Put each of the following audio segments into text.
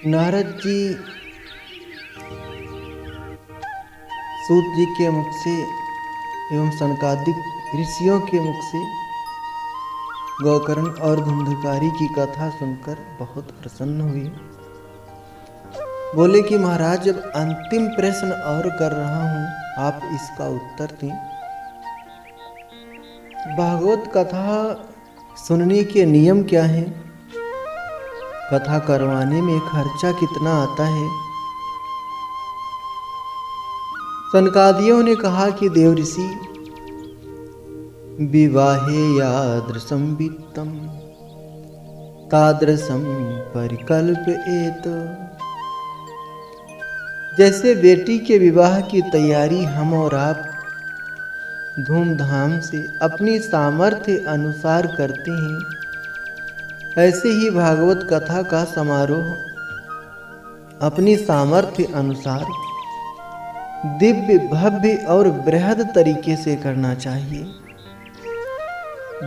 नारद जी सूत जी के मुख से एवं सनकादिक ऋषियों के मुख से गोकर्ण और धुंधकारी की कथा सुनकर बहुत प्रसन्न हुए। बोले कि महाराज, जब अंतिम प्रश्न और कर रहा हूं, आप इसका उत्तर दें। भागवत कथा सुनने के नियम क्या हैं? कथा करवाने में खर्चा कितना आता है? सनकादियों ने कहा कि देव ऋषि, विवाहे यादृशं वित्तम तादृशं परिकल्पयेत। जैसे बेटी के विवाह की तैयारी हम और आप धूमधाम से अपनी सामर्थ्य अनुसार करते हैं, ऐसे ही भागवत कथा का समारोह अपनी सामर्थ्य अनुसार दिव्य, भव्य और बृहद तरीके से करना चाहिए।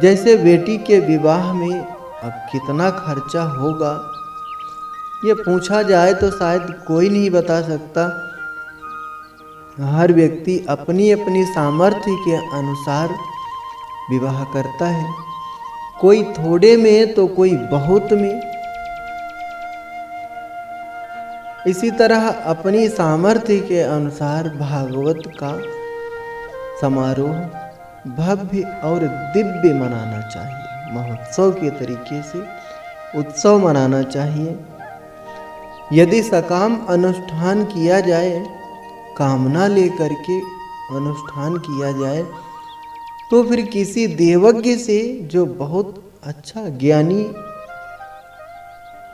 जैसे बेटी के विवाह में अब कितना खर्चा होगा, ये पूछा जाए तो शायद कोई नहीं बता सकता। हर व्यक्ति अपनी अपनी सामर्थ्य के अनुसार विवाह करता है, कोई थोड़े में तो कोई बहुत में। इसी तरह अपनी सामर्थ्य के अनुसार भागवत का समारोह भव्य और दिव्य मनाना चाहिए। महोत्सव के तरीके से उत्सव मनाना चाहिए। यदि सकाम अनुष्ठान किया जाए, कामना लेकर के अनुष्ठान किया जाए, तो फिर किसी देवज्ञ से जो बहुत अच्छा ज्ञानी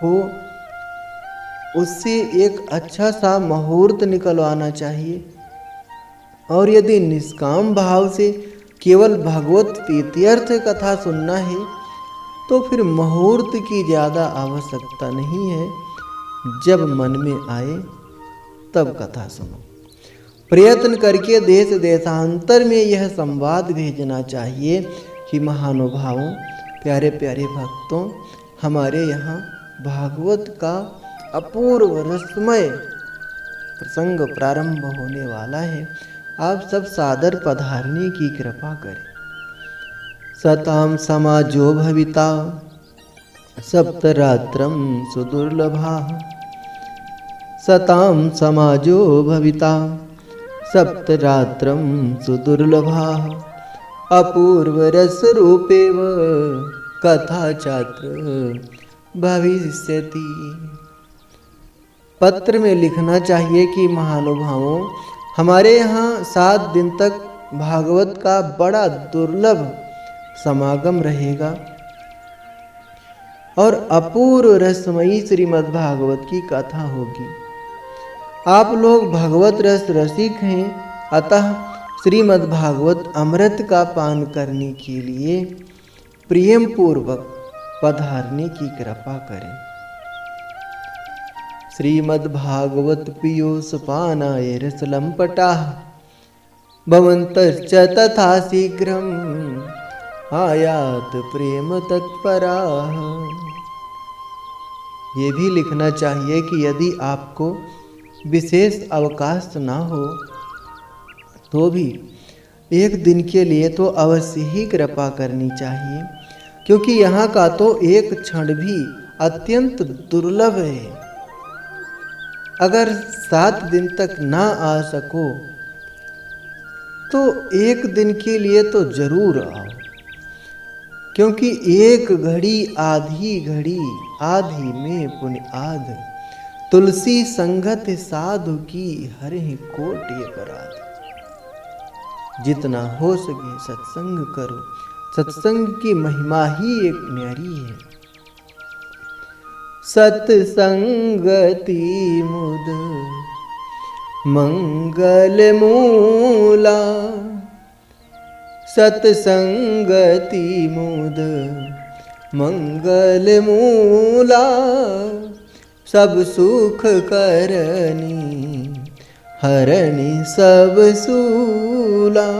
हो, उससे एक अच्छा सा मुहूर्त निकलवाना चाहिए। और यदि निष्काम भाव से केवल भगवत प्रीत्यर्थ कथा सुनना है, तो फिर मुहूर्त की ज़्यादा आवश्यकता नहीं है। जब मन में आए तब कथा सुनो। प्रयत्न करके देश देशांतर में यह संवाद भेजना चाहिए कि महानुभावों, प्यारे प्यारे भक्तों, हमारे यहाँ भागवत का अपूर्व रसमय प्रसंग प्रारंभ होने वाला है। आप सब सादर पधारने की कृपा करें। सताम समाजो भविता सप्तरात्रं सुदुर्लभा। सताम समाजो भविता सप्तरात्रं सुदुर्लभा। अपूर्व रस रूपेव कथा छात्र भविष्यति। पत्र में लिखना चाहिए कि महानुभावों, हमारे यहाँ 7 दिन तक भागवत का बड़ा दुर्लभ समागम रहेगा और अपूर्व रसमयी श्रीमद् भागवत की कथा होगी। आप लोग भगवत रस रसिक हैं, अतः श्रीमद् भागवत अमृत का पान करने के लिए प्रेम पूर्वक पधारने की कृपा करें। श्रीमद् भागवत पीयूषपानाय रसलंपटाः भवन्तश्च तथा शीघ्रम् आयात प्रेम तत्पराः। ये भी लिखना चाहिए कि यदि आपको विशेष अवकाश ना हो, तो भी एक दिन के लिए तो अवश्य ही कृपा करनी चाहिए, क्योंकि यहाँ का तो एक क्षण भी अत्यंत दुर्लभ है। अगर 7 दिन तक ना आ सको तो एक दिन के लिए तो जरूर आओ, क्योंकि एक घड़ी आधी घड़ी, आधी में पुण्य आध। तुलसी संगत साधु की हरि कोटि अपराध। जितना हो सके सत्संग करो। सत्संग की महिमा ही एक न्यारी है। सत्संगति मुद मंगल मूला। सत्संगति मुद मंगल मूला। सब सुख करनी हरणी सब सूला।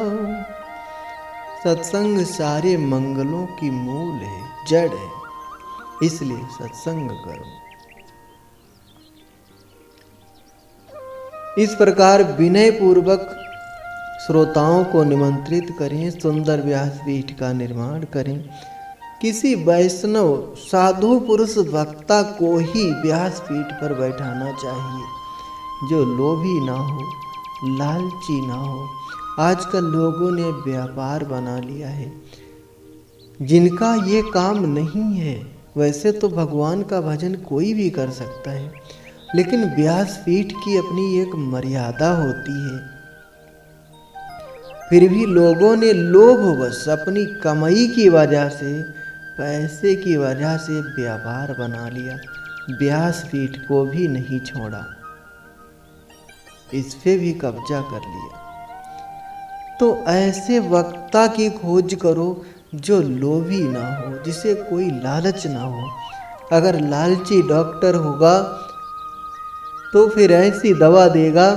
सत्संग सारे मंगलों की मूल है, जड़ है, इसलिए सत्संग करो। इस प्रकार विनय पूर्वक श्रोताओं को निमंत्रित करें, सुंदर व्यासपीठ का निर्माण करें। किसी वैष्णव साधु पुरुष वक्ता को ही व्यासपीठ पर बैठाना चाहिए, जो लोभी ना हो, लालची ना हो। आजकल लोगों ने व्यापार बना लिया है, जिनका ये काम नहीं है। वैसे तो भगवान का भजन कोई भी कर सकता है, लेकिन व्यासपीठ की अपनी एक मर्यादा होती है। फिर भी लोगों ने लोभवश अपनी कमाई की वजह से, पैसे की वजह से व्यापार बना लिया, व्यासपीठ को भी नहीं छोड़ा, इस पे भी कब्जा कर लिया। तो ऐसे वक्ता की खोज करो जो लोभी ना हो, जिसे कोई लालच ना हो। अगर लालची डॉक्टर होगा तो फिर ऐसी दवा देगा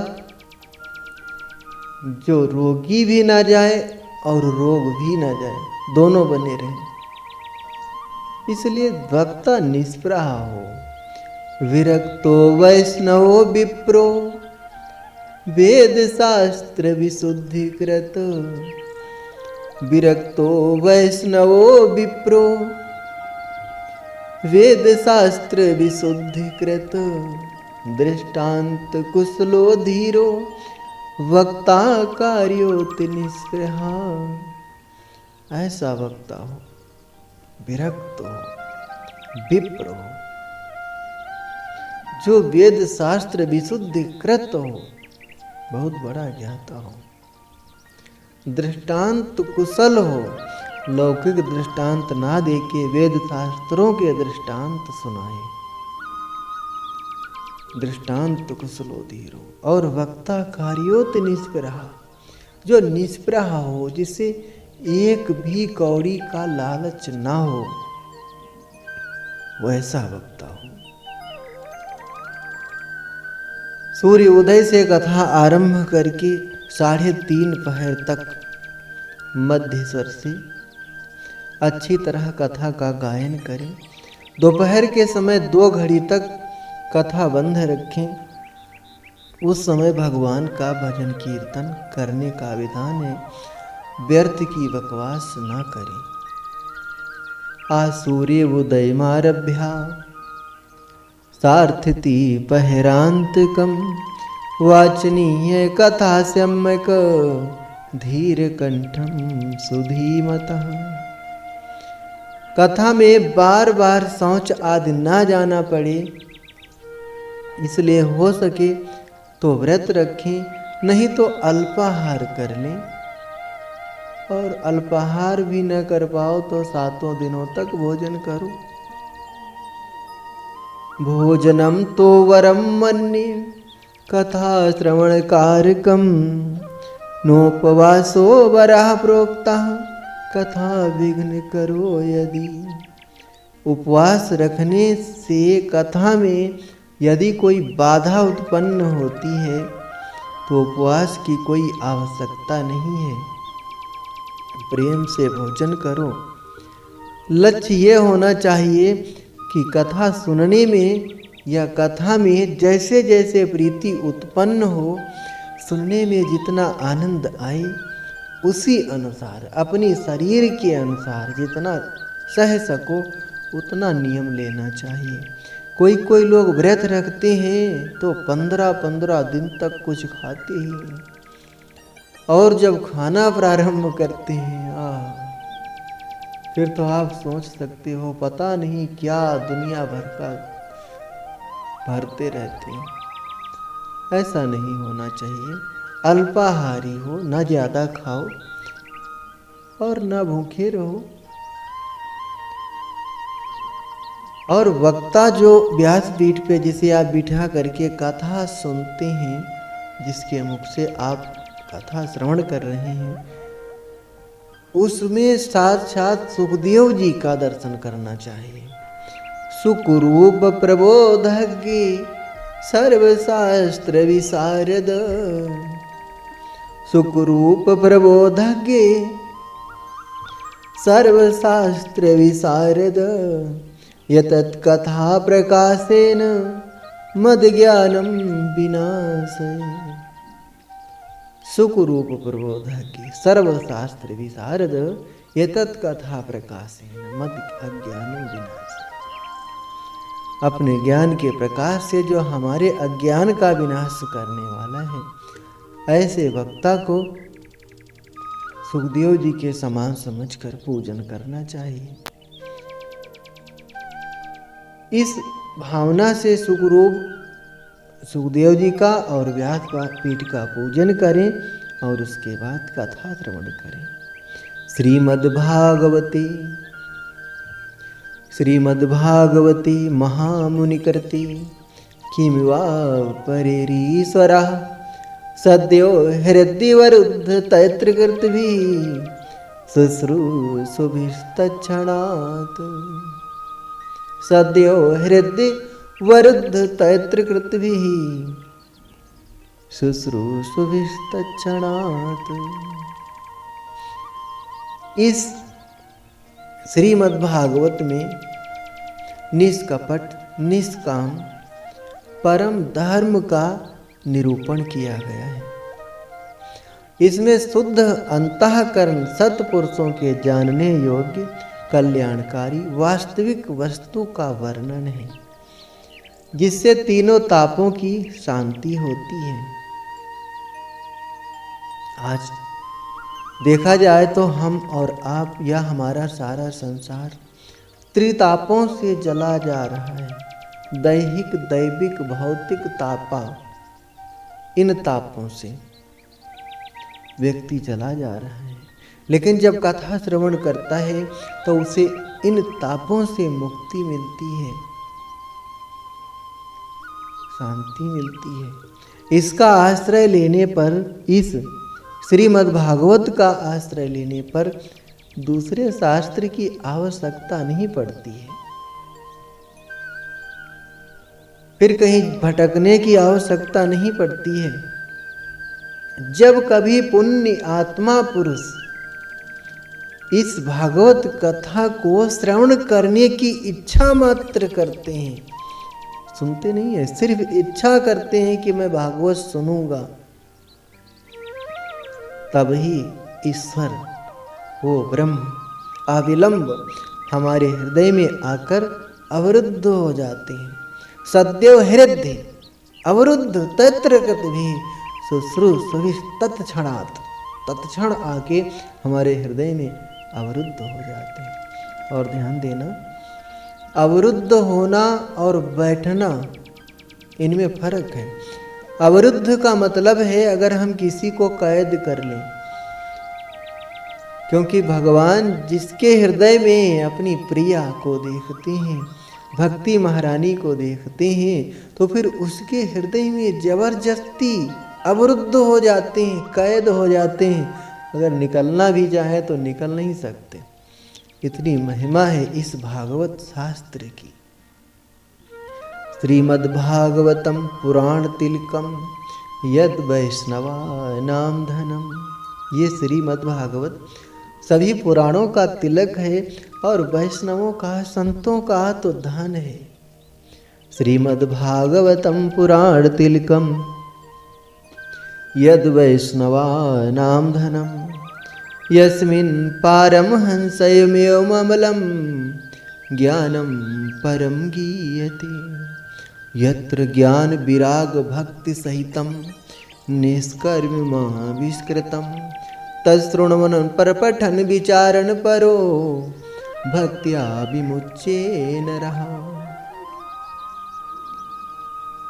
जो रोगी भी ना जाए और रोग भी ना जाए, दोनों बने रहें। इसलिए वक्ता निष्प्रह हो। विरक्तो वैष्णवो विप्रो वेद शास्त्र विशुद्धिकृत। विरक्तो वैष्णवो विप्रो वेद शास्त्र विशुद्धिकृत। दृष्टांत कुशलो धीरो वक्ता कार्योति निष्प्रहा। ऐसा वक्ता हो, विरक्त हो, विप्र हो, जो वेद शास्त्र विशुद्धिकृत हो, बहुत बड़ा ज्ञाता हो, दृष्टांत कुशल हो, लौकिक दृष्टांत ना देके वेद शास्त्रों के दृष्टांत सुनाए। दृष्टांत कुशलो धीरो। और वक्ता कार्योत निष्प्रह, जो निष्प्रह हो, जिसे एक भी कौड़ी का लालच ना हो, वैसा वक्ता हो। सूर्य उदय से कथा आरंभ करके 3:30 पहर तक मध्य स्वर से अच्छी तरह कथा का गायन करें। दोपहर के समय 2 घड़ी तक कथा बंद रखें। उस समय भगवान का भजन कीर्तन करने का विधान है। व्यर्थ की बकवास ना करें। सूर्य उदय मारभ्या सार्थिति पहरांतकम वाचनीय कथा सम्यक धीर कंठम सुधीमतः। कथा में बार बार शौच आदि ना जाना पड़े, इसलिए हो सके तो व्रत रखें, नहीं तो अल्पाहार कर लें। और अल्पाहार भी न कर पाओ तो 7 दिनों तक भोजन करो। भोजनम तो वरम मन्ये कथा श्रवण कारकम नोपवासो वरः प्रोक्ता कथा विघ्न करो यदि। उपवास रखने से कथा में यदि कोई बाधा उत्पन्न होती है तो उपवास की कोई आवश्यकता नहीं है। प्रेम से भोजन करो। लक्ष्य ये होना चाहिए कि कथा सुनने में या कथा में जैसे जैसे प्रीति उत्पन्न हो, सुनने में जितना आनंद आए, उसी अनुसार अपनी शरीर के अनुसार जितना सह सको उतना नियम लेना चाहिए। कोई लोग व्रत रखते हैं तो 15 दिन तक कुछ खाते ही नहीं, और जब खाना प्रारंभ करते हैं फिर तो आप सोच सकते हो पता नहीं क्या दुनिया भर का भरते रहते हैं। ऐसा नहीं होना चाहिए। अल्पाहारी हो, ना ज़्यादा खाओ और ना भूखे रहो। और वक्ता जो व्यासपीठ पे जिसे आप बिठा करके कथा सुनते हैं, जिसके मुख से आप कथा श्रवण कर रहे हैं, उसमें साक्षात सुखदेव जी का दर्शन करना चाहिए। सुकुरूप प्रबोधज्ञ सर्वशास्त्र विशारद। सुकुरूप प्रबोधज्ञ सर्वशास्त्र विशारद। यतत् कथा प्रकाशेन मद ज्ञानम विनाशय। सुखरूप प्रबोधक सर्वशास्त्र विशारद एतत् कथा प्रकाशेन मद अज्ञानम विनाशय। अपने ज्ञान के प्रकाश से जो हमारे अज्ञान का विनाश करने वाला है, ऐसे वक्ता को सुखदेव जी के समान समझकर पूजन करना चाहिए। इस भावना से सुखदेव जी का और व्यासपीठ का पूजन करें और उसके बाद कथा श्रवण करें। श्रीमद्भागवती महामुनिकृति किमिवा परेरीश्वरः सद्यो हृद्यवरुद्ध तैत्रकृतभिः शुश्रूषुभिस्तत्क्षणात्। सद्यो हृद्यवरुद्ध तैत्रकृतभिः शुश्रूषुभिस्तत्क्षणात्। इस श्रीमद्भागवत में निष्कपट निष्काम परम धर्म का निरूपण किया गया है। इसमें शुद्ध अंतःकरण सत्पुरुषों के जानने योग्य कल्याणकारी वास्तविक वस्तु का वर्णन है, जिससे तीनों तापों की शांति होती है। आज देखा जाए तो हम और आप या हमारा सारा संसार त्रितापों से जला जा रहा है। दैहिक, दैविक, भौतिक तापा, इन तापों से व्यक्ति जला जा रहा है। लेकिन जब कथा श्रवण करता है तो उसे इन तापों से मुक्ति मिलती है, शांति मिलती है। इसका आश्रय लेने पर, इस श्रीमद्भागवत का आश्रय लेने पर दूसरे शास्त्र की आवश्यकता नहीं पड़ती है। फिर कहीं भटकने की आवश्यकता नहीं पड़ती है। जब कभी पुण्य आत्मा पुरुष इस भागवत कथा को श्रवण करने की इच्छा मात्र करते हैं, सुनते नहीं है, सिर्फ इच्छा करते हैं कि मैं भागवत सुनूंगा, तभी ईश्वर, वो ब्रह्म अविलंब हमारे हृदय में आकर अवरुद्ध हो जाते हैं। सद्यो हृदय अवरुद्ध तैत्रकृतभिः शुश्रूषुभिस्तत्क्षणात्। तत्क्षण आके हमारे हृदय में अवरुद्ध हो जाते हैं। और ध्यान देना, अवरुद्ध होना और बैठना, इनमें फर्क है। अवरुद्ध का मतलब है अगर हम किसी को कैद कर लें, क्योंकि भगवान जिसके हृदय में अपनी प्रिया को देखते हैं, भक्ति महारानी को देखते हैं, तो फिर उसके हृदय में जबरदस्ती अवरुद्ध हो जाते हैं, कैद हो जाते हैं। अगर निकलना भी चाहे तो निकल नहीं सकते। इतनी महिमा है इस भागवत शास्त्र की। श्रीमद्भागवतम पुराण तिलकम यद वैष्णवानां धनम। ये श्रीमद्भागवत सभी पुराणों का तिलक है और वैष्णवों का, संतों का तो धन है। श्रीमद्भागवतम पुराण तिलकम यद वैष्णवानां धनम यस्मिन् पारमहंसयमेवममलं ज्ञानं परम गीयते। यत्र ज्ञान विराग भक्ति सहितं निष्कर्मविष्कृतं तच्छृण्वन् परपठन् विचारन् परो भक्त्या विमुच्ये नरः।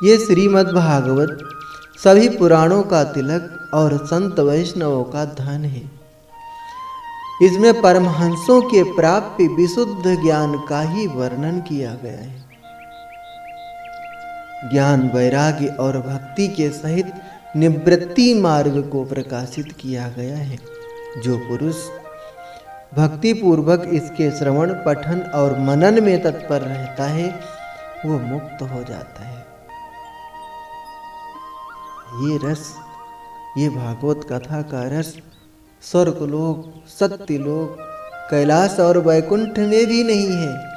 ये श्रीमद्भागवत सभी पुराणों का तिलक और संत वैष्णवों का धन है। इसमें परमहंसों के प्राप्य विशुद्ध ज्ञान का ही वर्णन किया गया है। ज्ञान, वैराग्य और भक्ति के सहित निवृत्ति मार्ग को प्रकाशित किया गया है। जो पुरुष भक्ति पूर्वक इसके श्रवण, पठन और मनन में तत्पर रहता है, वो मुक्त हो जाता है। ये रस, ये भागवत कथा का रस स्वर्गलोक, सत्यलोक, कैलाश और वैकुंठ में भी नहीं है।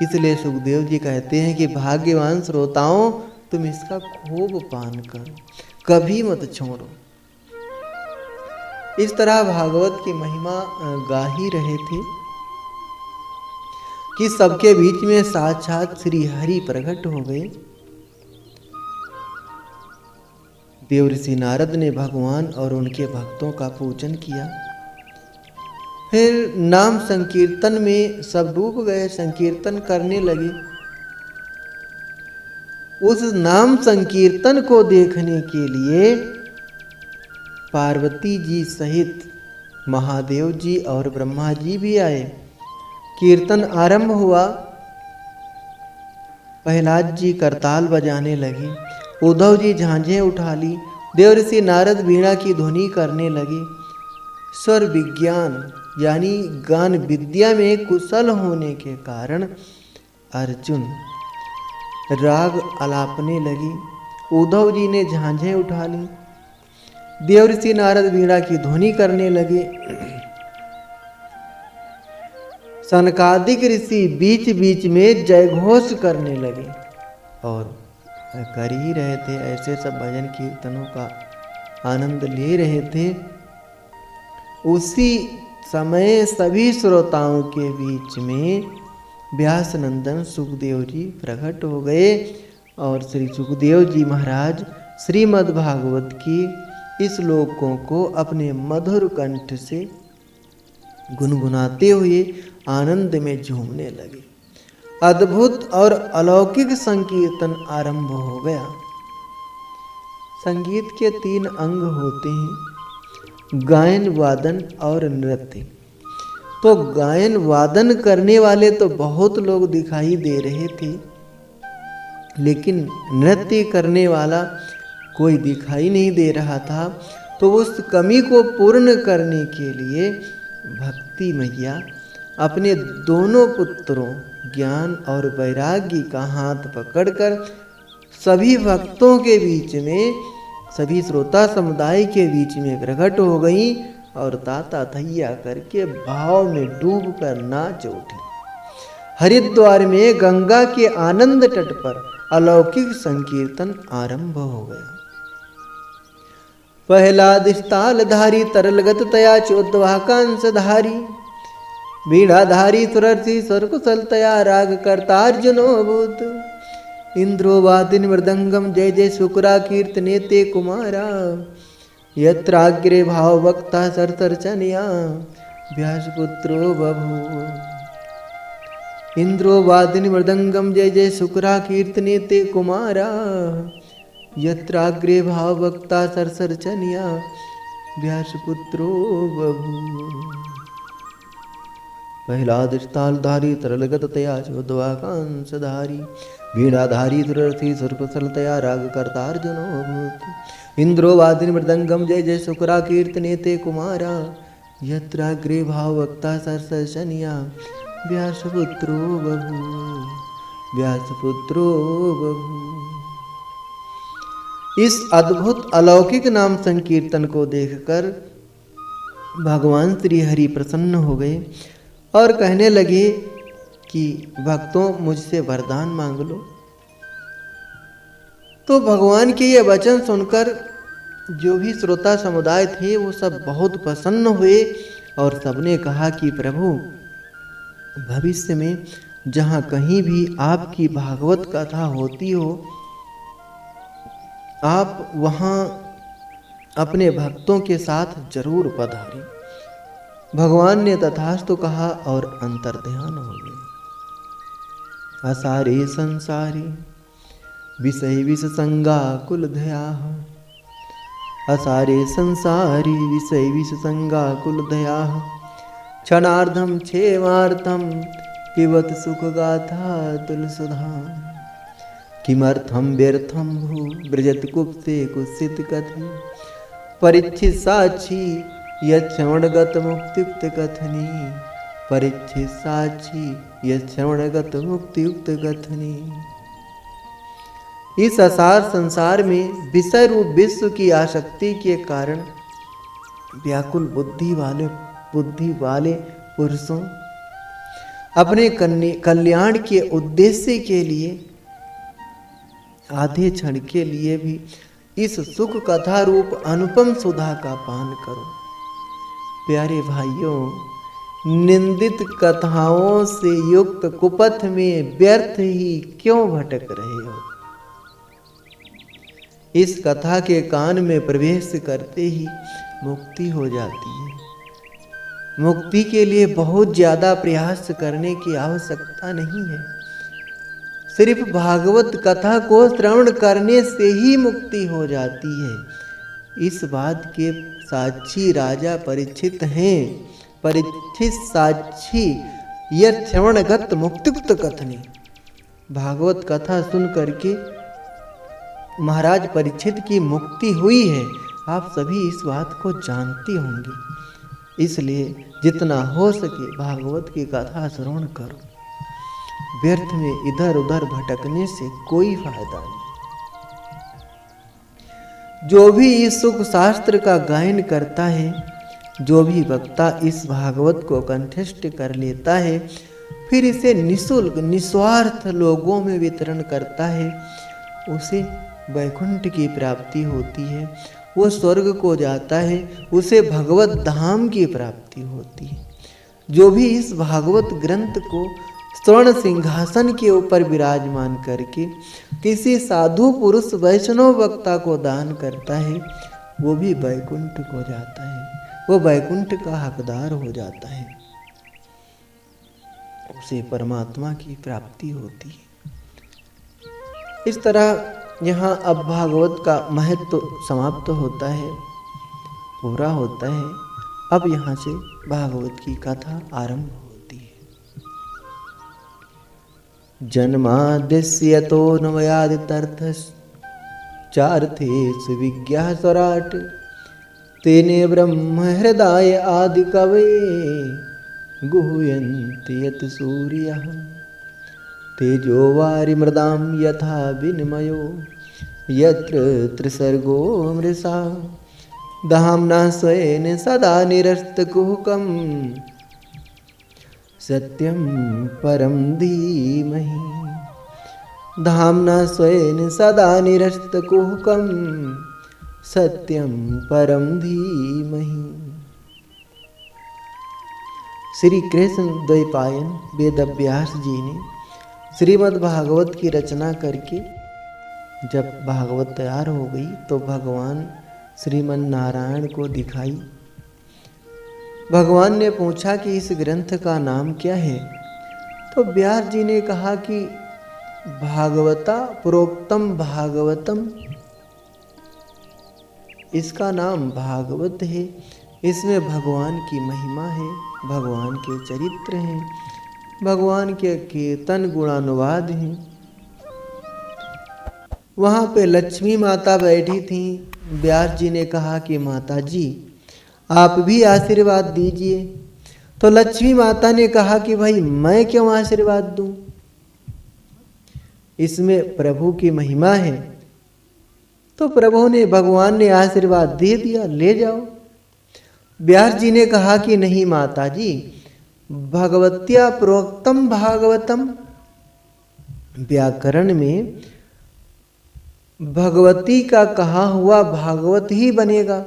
इसलिए सुखदेव जी कहते हैं कि भाग्यवान श्रोताओं, तुम इसका खूब पान करो, कभी मत छोड़ो। इस तरह भागवत की महिमा गा ही रहे थे कि सबके बीच में साक्षात श्री हरि प्रकट हो गए। देवर्षि नारद ने भगवान और उनके भक्तों का पूजन किया। फिर नाम संकीर्तन में सब डूब गए, संकीर्तन करने लगे। उस नाम संकीर्तन को देखने के लिए पार्वती जी सहित महादेव जी और ब्रह्मा जी भी आए। कीर्तन आरंभ हुआ। प्रहलाद जी करताल बजाने लगे, उद्धव जी झांझें उठा ली, देवर्षि नारद वीणा की ध्वनि करने लगे। स्वर विज्ञान यानी गान विद्या में कुशल होने के कारण अर्जुन राग आलापने लगे। उद्धव जी ने झांझें उठा ली, देवर्षि नारद वीणा की ध्वनि करने लगे। सनकादिक ऋषि बीच बीच में जय घोष करने लगे और कर ही रहे थे, ऐसे सब भजन कीर्तनों का आनंद ले रहे थे। उसी समय सभी श्रोताओं के बीच में व्यास नंदन सुखदेव जी प्रकट हो गए और श्री सुखदेव जी महाराज श्रीमद् भागवत की इस श्लोकों को अपने मधुर कंठ से गुनगुनाते हुए आनंद में झूमने लगे। अद्भुत और अलौकिक संकीर्तन आरंभ हो गया। संगीत के 3 अंग होते हैं, गायन, वादन और नृत्य। तो गायन वादन करने वाले तो बहुत लोग दिखाई दे रहे थे, लेकिन नृत्य करने वाला कोई दिखाई नहीं दे रहा था। तो उस कमी को पूर्ण करने के लिए भक्ति मैया अपने दोनों पुत्रों ज्ञान और वैराग्य का हाथ पकड़कर सभी भक्तों के बीच में, सभी श्रोता समुदाय के बीच में प्रकट हो गई और ताता थैया करके भाव में डूबकर नाच उठी। हरिद्वार में गंगा के आनंद तट पर अलौकिक संकीर्तन आरंभ हो गया। प्रहलाद स्थालधारी तरलगत तया चोद्वाकांशधारी वीणाधारी सुरर्षि स्वरकुशलतया राग कर्तार्जुनो भूत इंद्रो वादिन मृदंगम जय जय शुक्रा कीर्तने ते कुमारा यत्राग्रे भाव वक्ता सरसरचनिया व्यासपुत्रो बभूव। इंद्रो वादिन मृदंगम जय जय शुक्रा कीर्तने ते कुमारा यत्राग्रे भाव वक्ता सरसरचनिया व्यासपुत्रो बभूव। प्रहलाद स्थालधारी तरलगत तया चोद्वाकांशधारी वीणाधारी सुरर्थी सुरकुशलतया राग कर्तार्जुनो भूत इंद्रो वादिन मृदंगम जय जय शुक्रा कीर्तने ते कुमारा यत्राग्रे भाव वक्ता सरसरचनिया व्यासपुत्रो बभूव। व्यासपुत्रो बभूव। इस अद्भुत अलौकिक नाम संकीर्तन को देखकर भगवान श्री हरि प्रसन्न हो गए और कहने लगे कि भक्तों मुझसे वरदान मांग लो। तो भगवान के ये वचन सुनकर जो भी श्रोता समुदाय थे वो सब बहुत प्रसन्न हुए और सबने कहा कि प्रभु भविष्य में जहाँ कहीं भी आपकी भागवत कथा होती हो आप वहाँ अपने भक्तों के साथ जरूर पधारें। भगवान ने तथास्तु कहा और अंतर्ध्यान हो गए। असारे संसारी विषय विष संगा कुल दया असारे संसारी विषय विष संगा कुल दया क्षणार्धम क्षेमार्थम पिबत सुख गाथा तुलसुधा किमर्थम व्यर्थम भू ब्रजत कुप्ते कुत्सित कथि परीक्षित साक्षी यश्रवणगत मुक्तियुक्त कथनी परीक्षित साक्षी यश्रवणगत मुक्तियुक्त कथनी। इस असार संसार में विषय रूप विश्व की आसक्ति के कारण व्याकुल बुद्धि वाले पुरुषों अपने कल्याण के उद्देश्य के लिए आधे क्षण के लिए भी इस सुख कथा रूप अनुपम सुधा का पान करो। प्यारे भाइयों, निंदित कथाओं से युक्त कुपथ में व्यर्थ ही क्यों भटक रहे हो? इस कथा के कान में प्रवेश करते ही मुक्ति हो जाती है। मुक्ति के लिए बहुत ज्यादा प्रयास करने की आवश्यकता नहीं है। सिर्फ भागवत कथा को श्रवण करने से ही मुक्ति हो जाती है। इस बात के साक्षी राजा परीक्षित हैं। परीक्षित साक्षी यह श्रवणगत मुक्तियुक्त कथनी। भागवत कथा सुन करके महाराज परीक्षित की मुक्ति हुई है। आप सभी इस बात को जानते होंगे। इसलिए जितना हो सके भागवत की कथा श्रवण करो। व्यर्थ में इधर उधर भटकने से कोई फायदा नहीं। जो भी इस सुख शास्त्र का गायन करता है, जो भी वक्ता इस भागवत को कंठस्थ कर लेता है, फिर इसे निःशुल्क निस्वार्थ लोगों में वितरण करता है, उसे वैकुंठ की प्राप्ति होती है। वो स्वर्ग को जाता है, उसे भगवत धाम की प्राप्ति होती है। जो भी इस भागवत ग्रंथ को स्वर्ण सिंहासन के ऊपर विराजमान करके किसी साधु पुरुष वैष्णव वक्ता को दान करता है, वो भी वैकुंठ को जाता है। वो वैकुंठ का हकदार हो जाता है। उसे परमात्मा की प्राप्ति होती है। इस तरह यहाँ अब भागवत का महत्व समाप्त होता है, पूरा होता है। अब यहाँ से भागवत की कथा आरंभ होती है। जन्माद्यस्य तो नवयादितर्थश्चार्थेषु विज्ञाः स्वराट् तेने ब्रह्म हृदय आदि कवे गुह्यन्ति यत् सूर्यः तेजो वारिमृदां यथा विनिमयो यत्र त्रिसर्गो मृषा धाम्ना स्वेन सदा निरस्तकुहकं सत्यं परं धीमहि। धाम्ना स्वेन सदा निरस्तकुहकं सत्यं परं धीमहि। श्री कृष्ण द्वैपायन वेदव्यास जी ने श्रीमद् भागवत की रचना करके जब भागवत तैयार हो गई तो भगवान श्रीमन नारायण को दिखाई। भगवान ने पूछा कि इस ग्रंथ का नाम क्या है? तो व्यास जी ने कहा कि भागवता प्रोक्तम भागवतम, इसका नाम भागवत है। इसमें भगवान की महिमा है, भगवान के चरित्र हैं, भगवान के कीर्तन गुणानुवाद हैं। वहाँ पे लक्ष्मी माता बैठी थी। व्यास जी ने कहा कि माता जी आप भी आशीर्वाद दीजिए। तो लक्ष्मी माता ने कहा कि भाई मैं क्यों आशीर्वाद दूं, इसमें प्रभु की महिमा है। तो प्रभु ने भगवान ने आशीर्वाद दे दिया, ले जाओ। व्यास जी ने कहा कि नहीं माता जी, भगवत्या प्रोक्तम भागवतम, व्याकरण में भगवती का कहा हुआ भागवत ही बनेगा,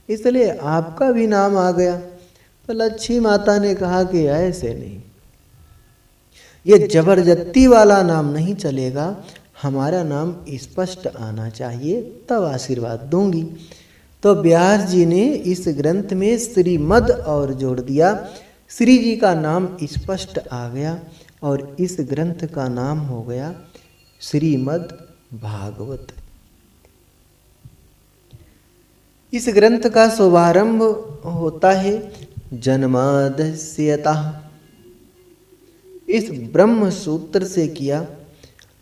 इसलिए आपका भी नाम आ गया। तो लक्ष्मी माता ने कहा कि ऐसे नहीं, ये जबरदस्ती वाला नाम नहीं चलेगा, हमारा नाम स्पष्ट आना चाहिए, तब आशीर्वाद दूंगी। तो व्यास जी ने इस ग्रंथ में श्रीमद और जोड़ दिया। श्री जी का नाम स्पष्ट आ गया और इस ग्रंथ का नाम हो गया श्रीमद् भागवत। इस ग्रंथ का शुभारंभ होता है जन्माद्यस्यतः, इस ब्रह्म सूत्र से किया।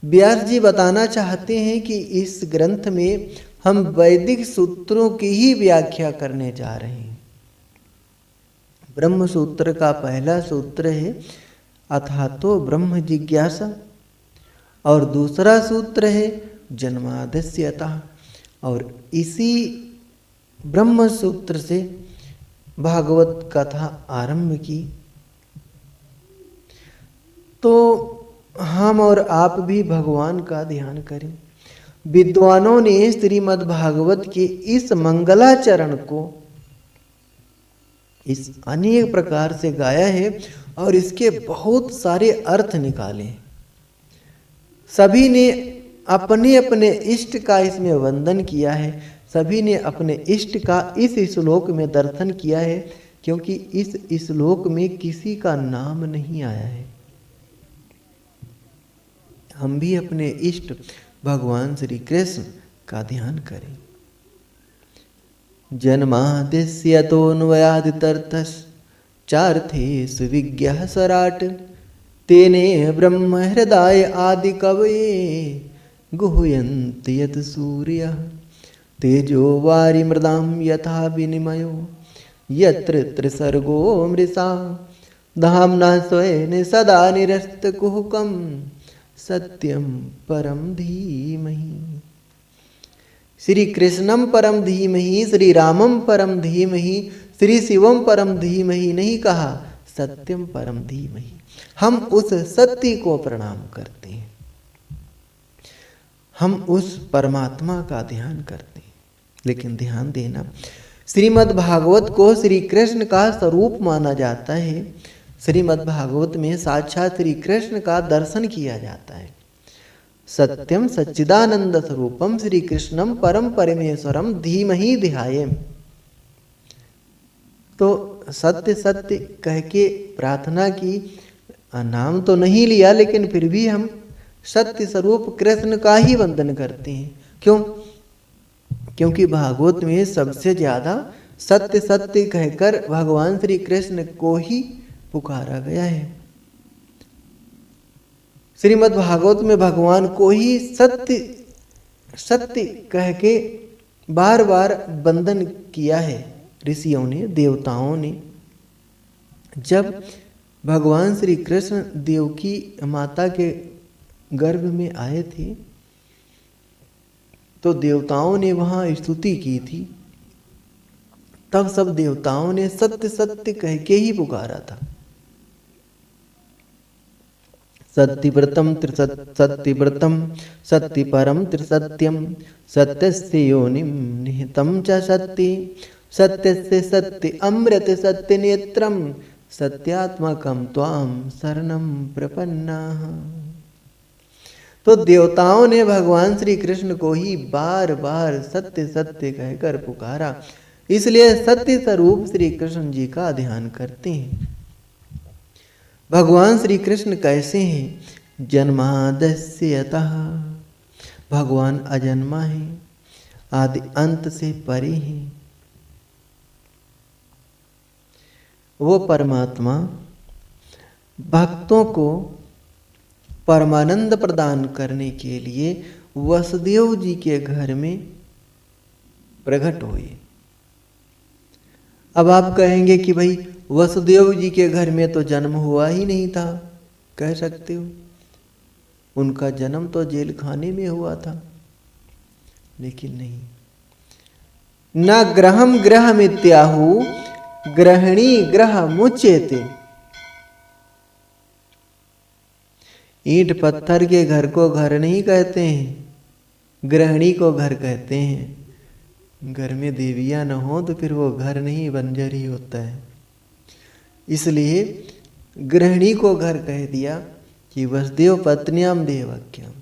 व्यास जी बताना चाहते हैं कि इस ग्रंथ में हम वैदिक सूत्रों की ही व्याख्या करने जा रहे हैं। ब्रह्म सूत्र का पहला सूत्र है अथातो ब्रह्म जिज्ञासा, और दूसरा सूत्र है जन्माद्यस्यतः, और इसी ब्रह्म सूत्र से भागवत कथा आरंभ की। तो हम और आप भी भगवान का ध्यान करें, विद्वानों ने श्रीमद् भागवत के इस मंगलाचरण को इस अनेक प्रकार से गाया है और इसके बहुत सारे अर्थ निकाले। सभी ने अपने अपने इष्ट का इसमें वंदन किया है, सभी ने अपने इष्ट का इस श्लोक में दर्शन किया है, क्योंकि इस श्लोक में किसी का नाम नहीं आया है। हम भी अपने इष्ट भगवान श्री कृष्ण का ध्यान करें। जन्मादिस्यतोऽन्वयादितर्थश्चार्थेषु विज्ञः सराट् तेने ब्रह्म हृदय आदि कवये गुह्यन्ति यत् सूर्यः तेजो वारिमृदां यथा विनिमयो यत्र त्रिसर्गो मृषा धाम्ना स्वेन सदा निरस्तकुहकं सत्यम परम धीमहि। श्री कृष्णम परम धीमहि, श्री रामम परम धीमहि, श्री शिवम परम धीमहि नहीं कहा, सत्यम परम धीमहि। हम उस सत्य को प्रणाम करते हैं, हम उस परमात्मा का ध्यान करते हैं। लेकिन ध्यान देना, श्रीमद् भागवत को श्री कृष्ण का स्वरूप माना जाता है। श्रीमद् भागवत में साक्षात श्री कृष्ण का दर्शन किया जाता है। सत्यम सच्चिदानंद स्वरूपम श्री कृष्णम परम परमेश्वरम धीमहि ध्यायेम। तो सत्य सत्य कह के प्रार्थना की, नाम तो नहीं लिया, लेकिन फिर भी हम सत्य स्वरूप कृष्ण का ही वंदन करते हैं। क्यों? क्योंकि भागवत में सबसे ज्यादा सत्य सत्य कहकर भगवान श्री कृष्ण को ही पुकारा गया है। श्रीमद् भागवत में भगवान को ही सत्य सत्य कह के बार बार वंदन किया है ऋषियों ने, देवताओं ने। जब भगवान श्री कृष्ण देवकी माता के गर्भ में आए थे तो देवताओं ने वहां स्तुति की थी, तब सब देवताओं ने सत्य सत्य कह के ही पुकारा था। सत्यव्रतम सत्यव्रतम सत्यपरम त्रिसत्यम सत्यस्य योनिम निहितम च सत्य सत्यस्य सत्य अमृत सत्य नेत्रम सत्यात्मकम त्वाम शरणम प्रपन्नाः। तो देवताओं ने भगवान श्री कृष्ण को ही बार बार सत्य सत्य कहकर पुकारा, इसलिए सत्य स्वरूप श्री कृष्ण जी का ध्यान करते हैं। भगवान श्री कृष्ण कैसे हैं? जन्मादस्य अतः, भगवान अजन्मा है, आदि अंत से परे हैं। वो परमात्मा भक्तों को परमानंद प्रदान करने के लिए वसुदेव जी के घर में प्रकट हुए। अब आप कहेंगे कि भाई वसुदेव जी के घर में तो जन्म हुआ ही नहीं था, कह सकते हो, उनका जन्म तो जेल खाने में हुआ था। लेकिन नहीं, न ग्रहम ग्रह मित्याहु ग्रहणी ग्रह मुच्यते। ईंट पत्थर के घर को घर नहीं कहते हैं, गृहिणी को घर कहते हैं। घर में देवियां न हो तो फिर वो घर नहीं, बंजर ही होता है। इसलिए गृहिणी को घर कह दिया कि वसुदेव पत्न्याम देवक्यम,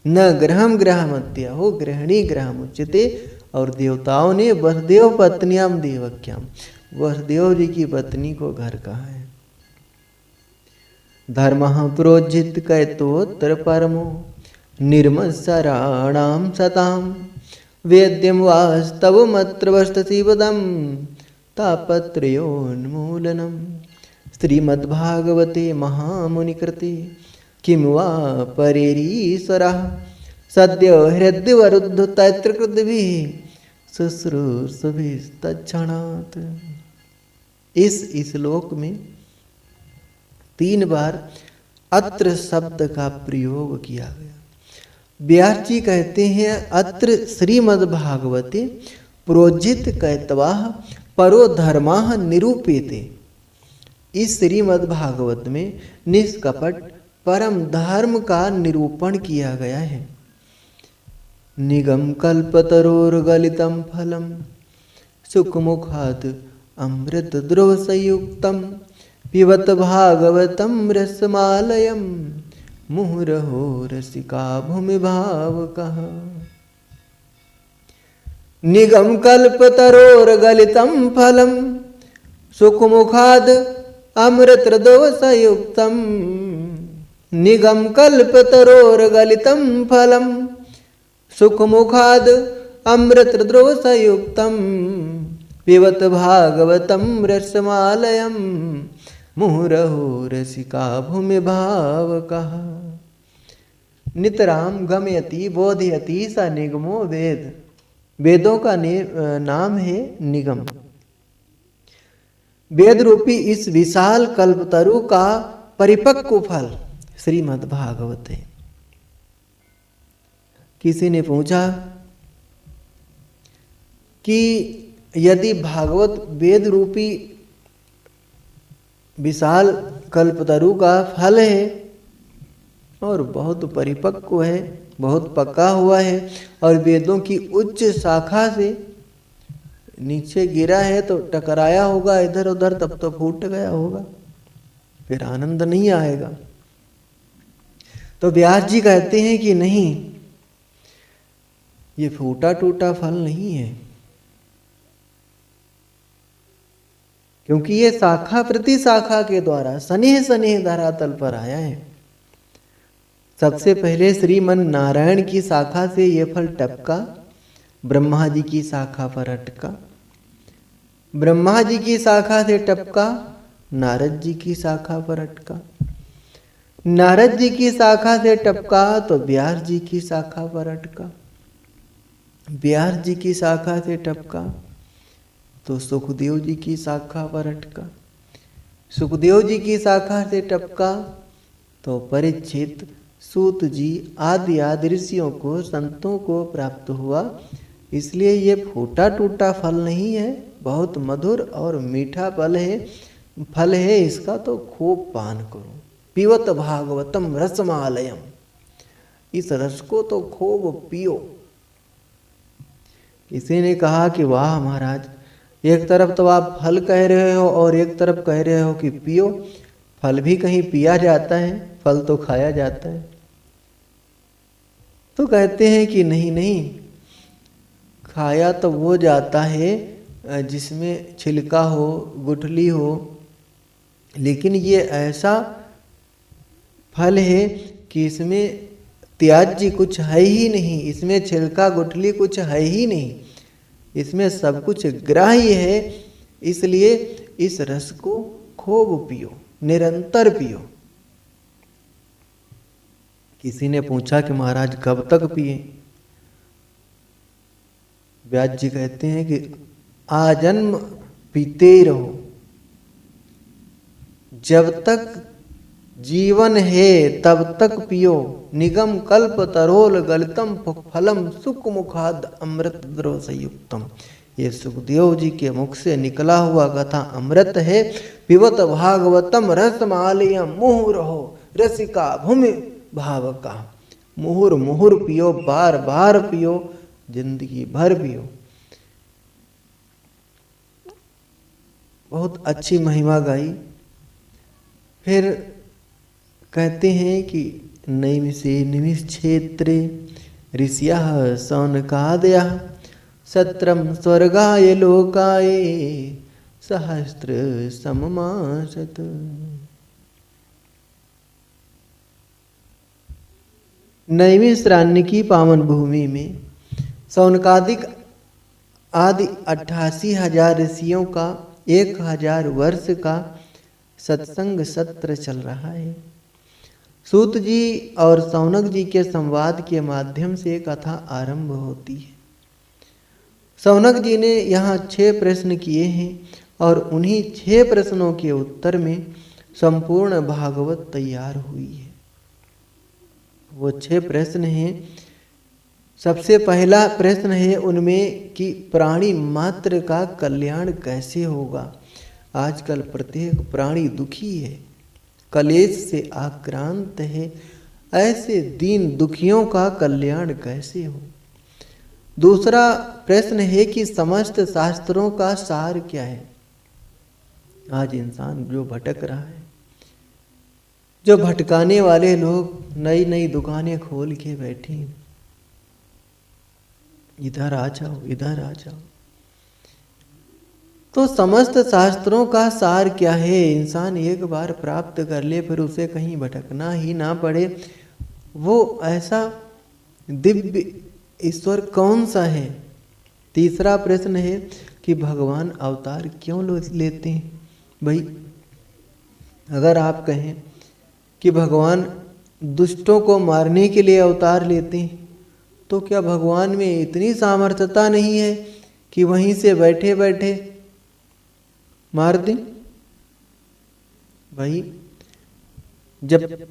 न ग्रहम ग्रहमत्या हो गृहिणी ग्रहमुच्यते। और देवताओं ने वसुदेव पत्न्याम देवक्यम, वसुदेव जी की पत्नी को घर कहा है। धर्म प्रोज्झित कैतोत्र परमो निर्मत्सराणाम सताम वेद्यम वास्तवमत्र वस्तुशिवदम तापत्रयोन्मूलनम। श्रीमद्भागवते महामुनिकृते किं वा परेरीश्वरः सद्यो हृदयवरुद्ध तैत्रकृतभिः शुश्रूषुभिस्तत्क्षणात्। इस श्लोक में 3 बार अत्र शब्द का प्रयोग किया गया। व्यास जी कहते हैं अत्र श्रीमद्भागवते प्रोज्झित कैतवाः परो धर्माः निरूपेते। इस श्रीमद्भागवत में निष्कपट परम धर्म का निरूपण किया गया है। निगम कल्पतरोर्गलितं फलं सुखमुखात् अमृत द्रव संयुक्तं पिबत भागवतं रसमालयं मुहुरहो रसिका भूमि भावकः। निगम कल्पतरोर्गलितं फलं सुखमुखाद अमृत द्रव संयुक्तं निगम कल्पतरोर्गलितं फलं सुखमुखाद अमृत द्रव संयुक्तं पिबत भागवतं रसमालयं मुहुरहो रसिका भूमि भावकः। नितराम गमयति बोधयति स निगमो वेद। वेदों का नाम है निगम। वेद रूपी इस विशाल कल्पतरु का परिपक्व फल श्रीमद् भागवत है। किसी ने पूछा कि यदि भागवत वेद रूपी विशाल कल्पतरु का फल है और बहुत परिपक्व है, बहुत पका हुआ है, और वेदों की उच्च शाखा से नीचे गिरा है तो टकराया होगा इधर उधर, तब तो फूट गया होगा, फिर आनंद नहीं आएगा। तो व्यास जी कहते हैं कि नहीं, ये फूटा टूटा फल नहीं है, क्योंकि ये शाखा प्रति शाखा के द्वारा सनेह सनेह धरातल पर आया है। सबसे पहले श्रीमन नारायण की शाखा से ये फल टपका, ब्रह्मा जी की शाखा पर अटका, ब्रह्मा जी की शाखा से टपका, नारद जी की शाखा पर अटका, नारद जी की शाखा से टपका तो व्यास जी की शाखा पर अटका, व्यास जी की शाखा से टपका तो सुखदेव जी की शाखा पर अटका, सुखदेव जी की शाखा से टपका तो परीक्षित, सूत जी आदि आदि ऋषियों को, संतों को प्राप्त हुआ। इसलिए ये फूटा टूटा फल नहीं है, बहुत मधुर और मीठा फल है इसका तो खूब पान करो। पिबत भागवतम रसमालयम, इस रस को तो खूब पियो। किसी ने कहा कि वाह महाराज, एक तरफ तो आप फल कह रहे हो और एक तरफ कह रहे हो कि पियो। फल भी कहीं पिया जाता है, फल तो खाया जाता है। तो कहते हैं कि नहीं नहीं, खाया तो वो जाता है जिसमें छिलका हो, गुठली हो, लेकिन ये ऐसा फल है कि इसमें त्याज्य कुछ है ही नहीं, इसमें छिलका गुठली कुछ है ही नहीं, इसमें सब कुछ ग्राह्य है। इसलिए इस रस को खूब पियो, निरंतर पियो। किसी ने पूछा कि महाराज कब तक पिए? व्यास जी कहते हैं कि आजन्म पीते रहो, जब तक जीवन है तब तक पियो। निगम कल्प तरोल गलितम फलम सुख मुखाद अमृत द्रव संयुक्तम। ये सुखदेव जी के मुख से निकला हुआ कथा अमृत है। पिबत भागवतम रसमालयम मुहुरहो रसिका भूमि भावका। मुहुर मुहुर पियो, बार बार पियो, जिंदगी भर पियो। बहुत अच्छी महिमा गाई। फिर कहते हैं कि नैमिषे निमिष क्षेत्रे ऋषियः सौनकादयः सत्रम स्वर्गाय लोकाय सहस्त्र सममासत। नैमिषारण्य की पावन भूमि में सौनकादिक आदि 88,000 ऋषियों का 1,000 वर्ष का सत्संग सत्र चल रहा है। सूत जी और सौनक जी के संवाद के माध्यम से कथा आरंभ होती है। सौनक जी ने यहाँ 6 प्रश्न किए हैं और उन्हीं 6 प्रश्नों के उत्तर में संपूर्ण भागवत तैयार हुई है। वो 6 प्रश्न हैं। सबसे पहला प्रश्न है उनमें कि प्राणी मात्र का कल्याण कैसे होगा। आजकल प्रत्येक प्राणी दुखी है, कलेश से आक्रांत है। ऐसे दीन दुखियों का कल्याण कैसे हो। दूसरा प्रश्न है कि समस्त शास्त्रों का सार क्या है। आज इंसान जो भटक रहा है, जो भटकाने वाले लोग नई नई दुकानें खोल के बैठे, इधर आ जाओ इधर आ जाओ। तो समस्त शास्त्रों का सार क्या है? इंसान एक बार प्राप्त कर ले फिर उसे कहीं भटकना ही ना पड़े, वो ऐसा दिव्य ईश्वर कौन सा है? तीसरा प्रश्न है कि भगवान अवतार क्यों लेते हैं? भाई अगर आप कहें कि भगवान दुष्टों को मारने के लिए अवतार लेते हैं, तो क्या भगवान में इतनी सामर्थ्यता नहीं है कि वहीं से बैठे बैठे मार दें? भाई जब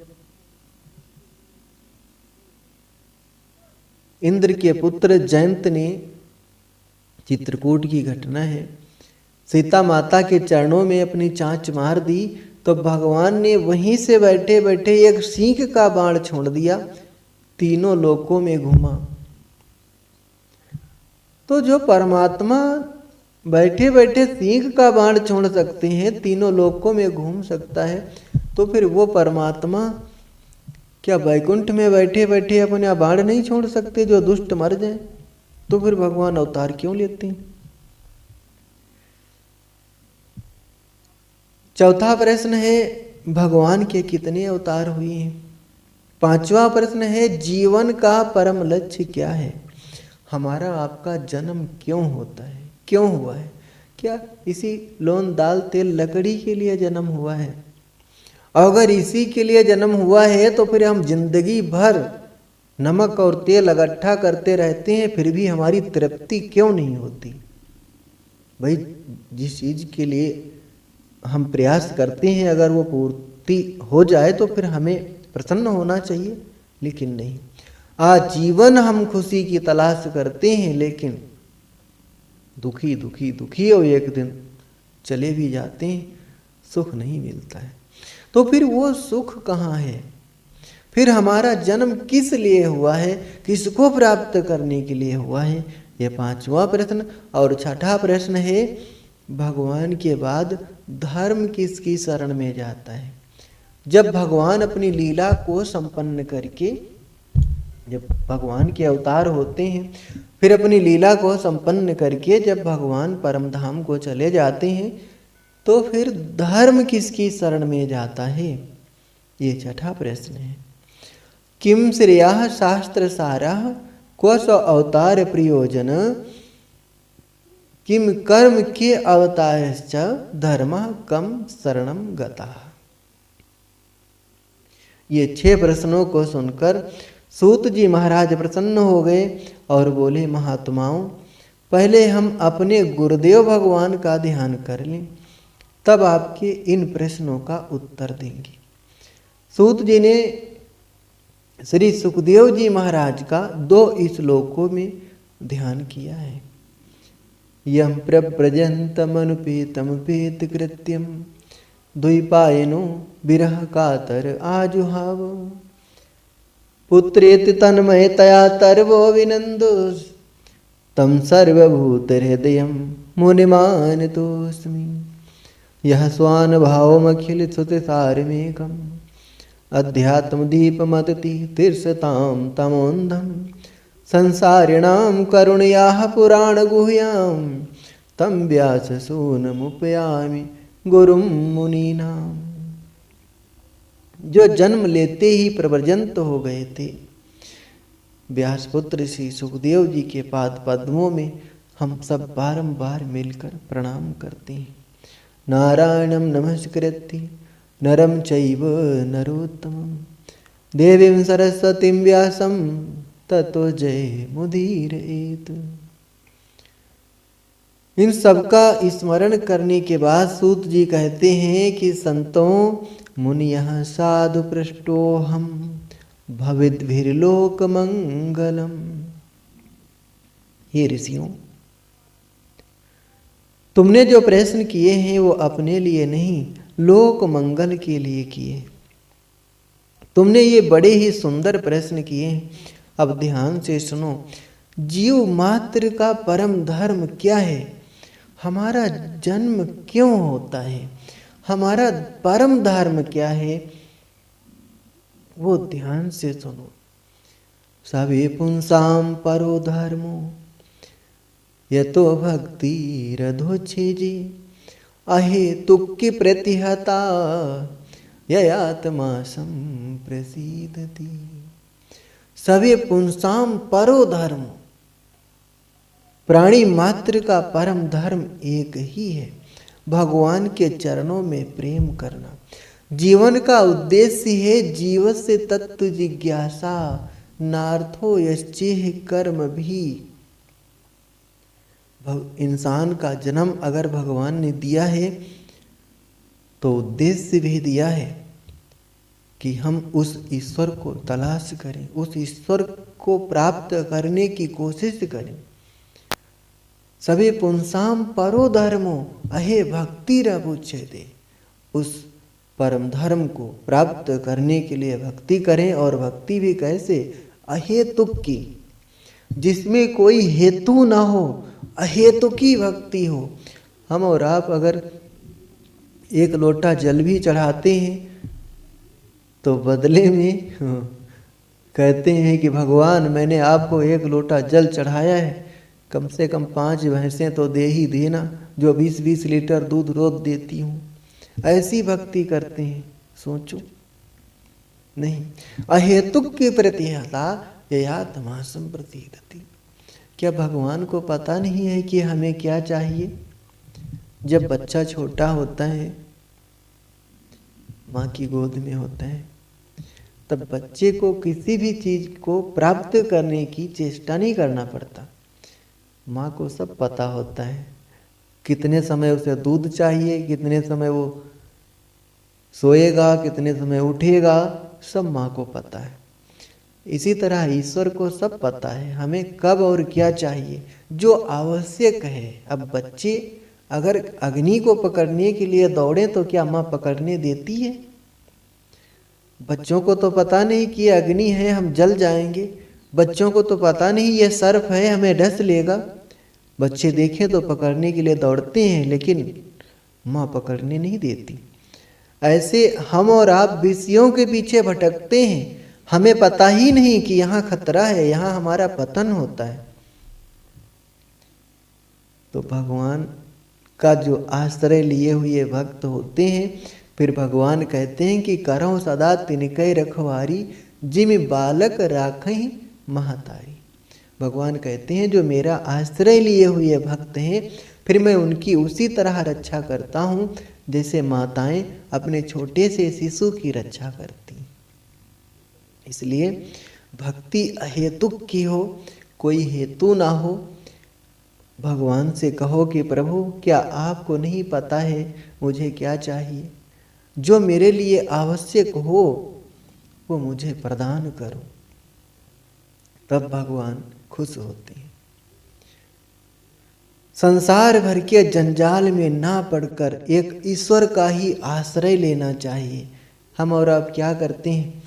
इंद्र के पुत्र जयंत ने, चित्रकूट की घटना है, सीता माता के चरणों में अपनी चांच मार दी, तो भगवान ने वहीं से बैठे बैठे एक सींग का बाण छोड़ दिया, तीनों लोकों में घूमा। तो जो परमात्मा बैठे बैठे सींग का बाण छोड़ सकते हैं, तीनों लोकों में घूम सकता है, तो फिर वो परमात्मा क्या वैकुंठ में बैठे बैठे अपने बाण नहीं छोड़ सकते जो दुष्ट मर जाए? तो फिर भगवान अवतार क्यों लेते हैं? चौथा प्रश्न है भगवान के कितने अवतार हुए हैं? पांचवा प्रश्न है जीवन का परम लक्ष्य क्या है? हमारा आपका जन्म क्यों होता है, क्यों हुआ है? क्या इसी लोन दाल तेल लकड़ी के लिए जन्म हुआ है? अगर इसी के लिए जन्म हुआ है तो फिर हम जिंदगी भर नमक और तेल इकट्ठा करते रहते हैं, फिर भी हमारी तृप्ति क्यों नहीं होती? भाई जिस चीज के लिए हम प्रयास करते हैं अगर वो पूर्ति हो जाए तो फिर हमें प्रसन्न होना चाहिए, लेकिन नहीं। आजीवन हम खुशी की तलाश करते हैं, लेकिन दुखी दुखी दुखी और एक दिन चले भी जाते हैं, सुख नहीं मिलता है। तो फिर वो सुख कहाँ है? फिर हमारा जन्म किस लिए हुआ है, किसको प्राप्त करने के लिए हुआ है? ये पांचवा प्रश्न। और छठा प्रश्न है भगवान के बाद धर्म किसकी शरण में जाता है? जब भगवान अपनी लीला को संपन्न करके, जब भगवान के अवतार होते हैं, फिर अपनी लीला को संपन्न करके जब भगवान परम धाम को चले जाते हैं, तो फिर धर्म किसकी शरण में जाता है? ये छठा प्रश्न है। किम श्रेयः शास्त्र सारः क्व स अवतार प्रयोजन किम कर्म के अवतारश्च धर्मः कम शरणं गतः। ये 6 प्रश्नों को सुनकर सूत जी महाराज प्रसन्न हो गए और बोले, महात्माओं पहले हम अपने गुरुदेव भगवान का ध्यान कर लें, तब आपके इन प्रश्नों का उत्तर देंगे। सूत जी ने श्री सुखदेव जी महाराज का 2 श्लोकों में ध्यान किया है। यम प्रव्रजन्तमनुपेतमुपेत कृत्यम द्वैपायनो विरह कातर आजुहाव पुत्रेति तन्मयतया तर्वो विनन्दोस् तं सर्वभूतहृदयं मुनिमानतोऽस्मि यः स्वानुभावमखिलश्रुतिसारमेकम् अध्यात्मदीपमतति तीर्षतां तमोन्धं संसारिणां करुणयाः पुराणगुह्यां तं व्याससूनमुपयामि गुरुं मुनीनां। जो जन्म लेते ही प्रव्रजंत हो गए थे, व्यासपुत्र श्री सुखदेव जी के पाद पद्मों में हम सब बारंबार मिलकर प्रणाम करते हैं। नारायणं नमस्कृत्य नरं चैव नरोत्तमं देवीं सरस्वतीं व्यासं ततो जयमुदीरयेत्। इन सबका स्मरण करने के बाद सूत जी कहते हैं कि संतों मुनियः साधु पृष्टोहम भविद्भिर्लोक मंगलम। हे ऋषियों, तुमने जो प्रश्न किए हैं वो अपने लिए नहीं, लोक मंगल के लिए किए। तुमने ये बड़े ही सुंदर प्रश्न किए हैं। अब ध्यान से सुनो। जीव मात्र का परम धर्म क्या है, हमारा जन्म क्यों होता है, हमारा परम धर्म क्या है, वो ध्यान से सुनो। सभी पुंसाम परो धर्मो यतो भक्तिरधोच्छेजी अहेतुक की प्रतिहता ययात्मा संप्रसीदति। सभी पुंसाम परो धर्म, प्राणी मात्र का परम धर्म एक ही है, भगवान के चरणों में प्रेम करना। जीवन का उद्देश्य है जीव से तत्व जिज्ञासा, नार्थो यश्चेह कर्म भी। इंसान का जन्म अगर भगवान ने दिया है तो उद्देश्य भी दिया है कि हम उस ईश्वर को तलाश करें, उस ईश्वर को प्राप्त करने की कोशिश करें। सभी पुंसाम परो धर्मो अहे भक्ति रभुच्छेदे, उस परम धर्म को प्राप्त करने के लिए भक्ति करें। और भक्ति भी कैसे, अहेतुक की, जिसमें कोई हेतु ना हो, अहेतुकी भक्ति हो। हम और आप अगर एक लोटा जल भी चढ़ाते हैं तो बदले में कहते हैं कि भगवान मैंने आपको एक लोटा जल चढ़ाया है, कम से कम 5 भैंसें तो दे ही देना, जो 20-20 लीटर दूध रोज देती हूँ। ऐसी भक्ति करते हैं, सोचो नहीं। अहेतुक की प्रतिहता ययात्मा संप्रतीदति, क्या भगवान को पता नहीं है कि हमें क्या चाहिए? जब बच्चा छोटा होता है, माँ की गोद में होता है, तब बच्चे को किसी भी चीज को प्राप्त करने की चेष्टा नहीं करना पड़ता। माँ को सब पता होता है, कितने समय उसे दूध चाहिए, कितने समय वो सोएगा, कितने समय उठेगा, सब माँ को पता है। इसी तरह ईश्वर को सब पता है हमें कब और क्या चाहिए, जो आवश्यक है। अब बच्चे अगर अग्नि को पकड़ने के लिए दौड़े तो क्या माँ पकड़ने देती है? बच्चों को तो पता नहीं कि अग्नि है, हम जल जाएंगे। बच्चों को तो पता नहीं ये सर्प है, हमें डस लेगा। बच्चे देखें तो पकड़ने के लिए दौड़ते हैं, लेकिन माँ पकड़ने नहीं देती। ऐसे हम और आप विषयों के पीछे भटकते हैं, हमें पता ही नहीं कि यहाँ खतरा है, यहाँ हमारा पतन होता है। तो भगवान का जो आश्रय लिए हुए भक्त होते हैं, फिर भगवान कहते हैं कि करहु सदा तिनकै रखवारी, जिम बालक राखहि महतारी। भगवान कहते हैं जो मेरा आश्रय लिए हुए भक्त हैं, फिर मैं उनकी उसी तरह रक्षा करता हूँ जैसे माताएं अपने छोटे से शिशु की रक्षा करती। इसलिए भक्ति अहेतुक की हो, कोई हेतु ना हो। भगवान से कहो कि प्रभु क्या आपको नहीं पता है मुझे क्या चाहिए? जो मेरे लिए आवश्यक हो वो मुझे प्रदान करो। तब भगवान खुश होते हैं। संसार भर के जंजाल में ना पड़कर एक ईश्वर का ही आश्रय लेना चाहिए। हम और आप क्या करते हैं?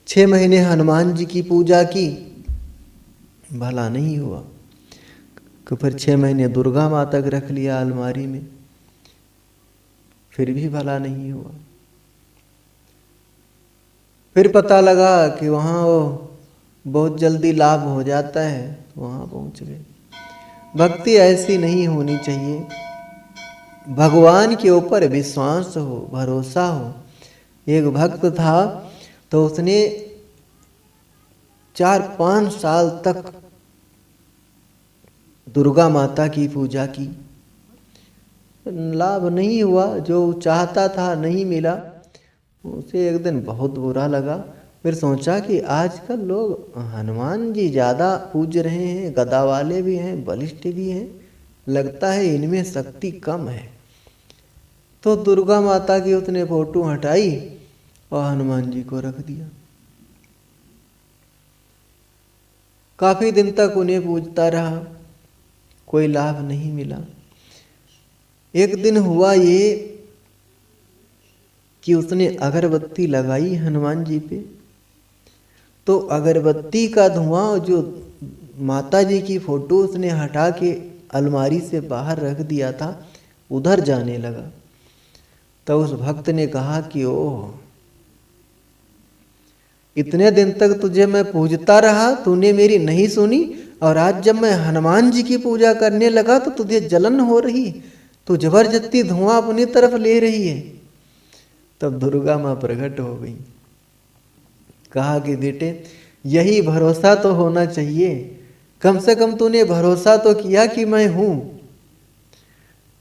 6 महीने हनुमान जी की पूजा की, भला नहीं हुआ, तो फिर 6 महीने दुर्गा माता को रख लिया अलमारी में, फिर भी भला नहीं हुआ। फिर पता लगा कि वहाँ वो बहुत जल्दी लाभ हो जाता है, तो वहाँ पहुँच गए। भक्ति ऐसी नहीं होनी चाहिए। भगवान के ऊपर विश्वास हो, भरोसा हो। एक भक्त था तो उसने 4-5 साल तक दुर्गा माता की पूजा की, लाभ नहीं हुआ, जो चाहता था नहीं मिला। उसे एक दिन बहुत बुरा लगा। फिर सोचा कि आजकल लोग हनुमान जी ज़्यादा पूज रहे हैं, गदा वाले भी हैं, बलिष्ठ भी हैं, लगता है इनमें शक्ति कम है। तो दुर्गा माता की उसने फोटो हटाई और हनुमान जी को रख दिया। काफी दिन तक उन्हें पूजता रहा, कोई लाभ नहीं मिला। एक दिन हुआ ये कि उसने अगरबत्ती लगाई हनुमान जी पे, तो अगरबत्ती का धुआं जो माता जी की फोटो उसने हटा के अलमारी से बाहर रख दिया था, उधर जाने लगा। तो उस भक्त ने कहा कि ओह, इतने दिन तक तुझे मैं पूजता रहा, तूने मेरी नहीं सुनी, और आज जब मैं हनुमान जी की पूजा करने लगा तो तुझे जलन हो रही, तू जबरदस्ती धुआं अपनी तरफ ले रही है। तब दुर्गा माँ प्रकट हो गई, कहा कि बेटे यही भरोसा तो होना चाहिए, कम से कम तूने भरोसा तो किया कि मैं हूं।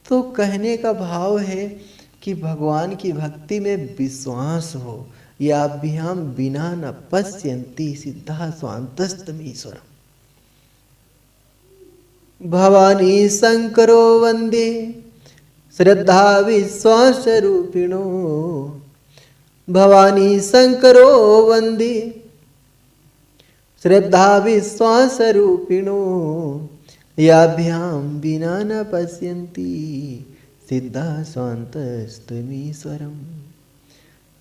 तो कहने का भाव है कि भगवान की भक्ति में विश्वास हो। याभ्याम बिना न पश्यन्ति सिद्धा स्वान्तस्तमीश्वरम्। भवानी शंकरो वंदे श्रद्धा विश्वास रूपिणो। भवानी शंकरो वंदे श्रद्धा विश्वास रूपिणो। याभ्याम बिना न पश्यन्ति सिद्धा स्वान्तस्तमीश्वरम्।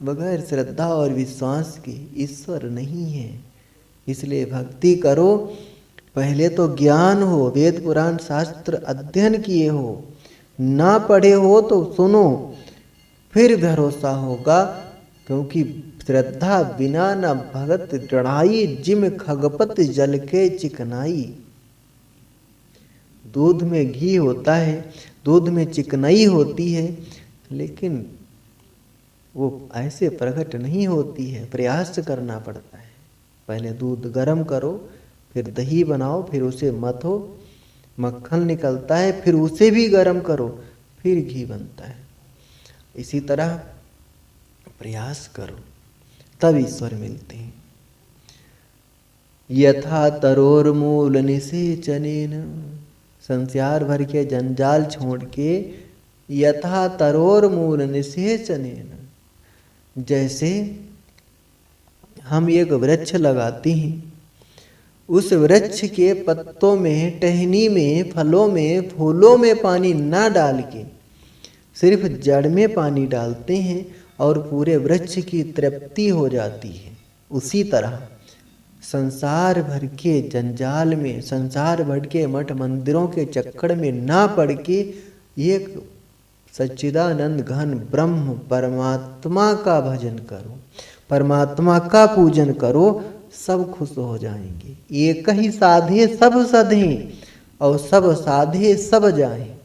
बगैर श्रद्धा और विश्वास के ईश्वर नहीं है। इसलिए भक्ति करो, पहले तो ज्ञान हो, वेद पुराण शास्त्र अध्ययन किए हो, ना पढ़े हो तो सुनो, फिर भरोसा होगा। क्योंकि श्रद्धा बिना न भगत डढ़ाई, जिम खगपत जल के चिकनाई। दूध में घी होता है, दूध में चिकनाई होती है, लेकिन वो ऐसे प्रकट नहीं होती है, प्रयास करना पड़ता है। पहले दूध गर्म करो, फिर दही बनाओ, फिर उसे मथो, मक्खन निकलता है, फिर उसे भी गर्म करो, फिर घी बनता है। इसी तरह प्रयास करो, तब ईश्वर मिलते हैं। यथा तरोर्मूल निषेचनेन, संसार भर के जंजाल छोड़ के यथा तरोर्मूल निषेचनेन, जैसे हम एक वृक्ष लगाते हैं, उस वृक्ष के पत्तों में, टहनी में, फलों में, फूलों में पानी ना डाल के सिर्फ जड़ में पानी डालते हैं और पूरे वृक्ष की तृप्ति हो जाती है। उसी तरह संसार भर के जंजाल में, संसार भर के मठ मंदिरों के चक्कर में ना पड़ के एक सच्चिदानंद घन ब्रह्म परमात्मा का भजन करो, परमात्मा का पूजन करो, सब खुश हो जाएंगे। एक ही साधे सब सधे, और सब साधे सब जाएं।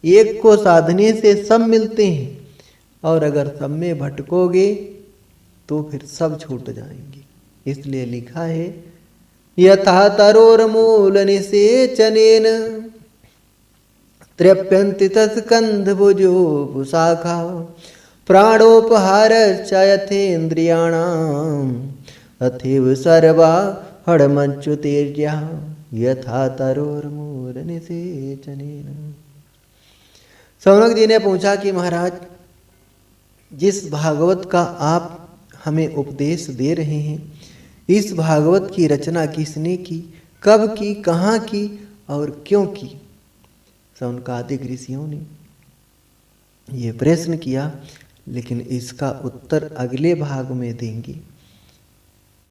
एक को साधने से सब मिलते हैं, और अगर सब में भटकोगे तो फिर सब छूट जाएंगे। इसलिए लिखा है यथा तरोर्मूल निषेचनेन तृप्यन्ति तत्कन्धभुजो शाखा प्राणोपहार यथेन्द्रियाणाम् अथैव सर्वा हडमच्युतेर्या यथा तरोर्मूल निषेचनेन। सौनक जी ने पूछा कि महाराज, जिस भागवत का आप हमें उपदेश दे रहे हैं, इस भागवत की रचना किसने की, कब की, कहाँ की और क्यों की? सौनकादिक ऋषियों ने ये प्रश्न किया, लेकिन इसका उत्तर अगले भाग में देंगे।